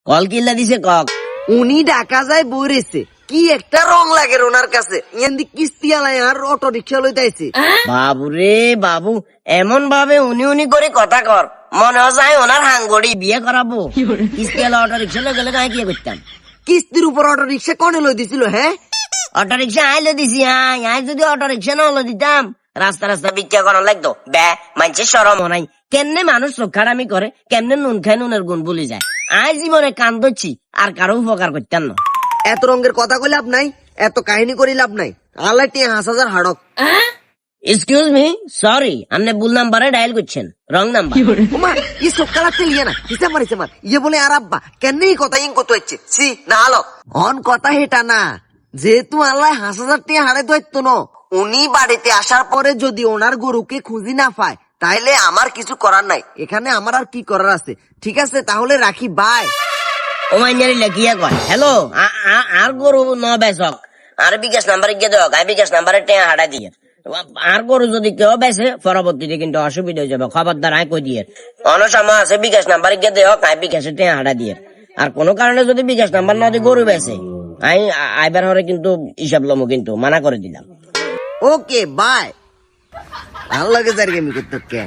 Call কিল্লা দিছে cock. উনি ঢাকা যায় বইরেছে, কি একটা রং লাগে ওনার কাছে, এন্দি কিস্তি আলাই আর অটো রিক্সা লইতাইছে। বাবু রে বাবু, এমন ভাবে উনি উনি করে কথা কর, মনে হয় ওনার হাঙ্গড়ি বিয়ে করাবো। কিস্তি আলা অটো রিক্সা লই গেলে গায়ে কি করতাম? কিস্তির উপর অটো রিক্সা কনে লই দিছিল? হ্যাঁ, অটো রিক্সা আইলে দিছি। আই যদি অটো রিক্সা না হলো দিতাম, রাস্তা রাস্তা ভিক্ষা করা লাগতো। মানুষের সরম নাই। কেমনে মানুষ রক্ষারামি করে, কেমনে নুন খায় নুনের গুণ ভুলে যায়। আই জীবনে কান ধরছি, আর কারো উপকার করতাম না। এত রঙের কথা কই লাভ নাই, এত কাহিনী করি লাভ নাই। আল্লাহ টিয়া 5,000 হাড়ক। এক্সকিউজ মি, সরি, আপনি ভুল নাম্বারে ডায়াল করছেন, রং নাম্বার। ওমা ই সকালা তেলিয়া না, হিসাব মারিছে মার ইয়ে বলে আর আব্বা কেন এই কথা ইং কত হচ্ছে? সি না আলো অন কথা হেটা না, যেহেতু আল্লাহ 5,000 টিয়া হাড়ে দইতো ন, উনি বাড়িতে আসার পরে যদি ওনার গরুকে খুঁজি না পায়, তাইলে আমার কিছু করার নাই। এখানে আমার আর কি করার আছে? ঠিক আছে তাহলে রাখি, বাই। ও মাইনারি লেখিয়া কয়, হ্যালো, আর গরু ন বেচক, আর বিকাশ নাম্বারে গিয়ে দেখ, আই বিকাশ নাম্বারে টেয়া হাঁটা দিয়ে। আর গরু যদি কেউ বেচে পরবর্তীতে কিন্তু অসুবিধা হয়ে যাবে, খবরদার আয় কই দিয়ে। অনসময় আছে বিকাশ নাম্বারে গিয়ে দেখ, আই বিকাশে টেয়া হাঁটা দিয়ে। আর কোনো কারণে যদি বিকাশ নাম্বার না দিয়ে গরু বেচে, আইবার হরে কিন্তু হিসাব লমো, কিন্তু মানা করে দিলাম। Okay bye. ভালো লাগে স্যার গেমি করতে।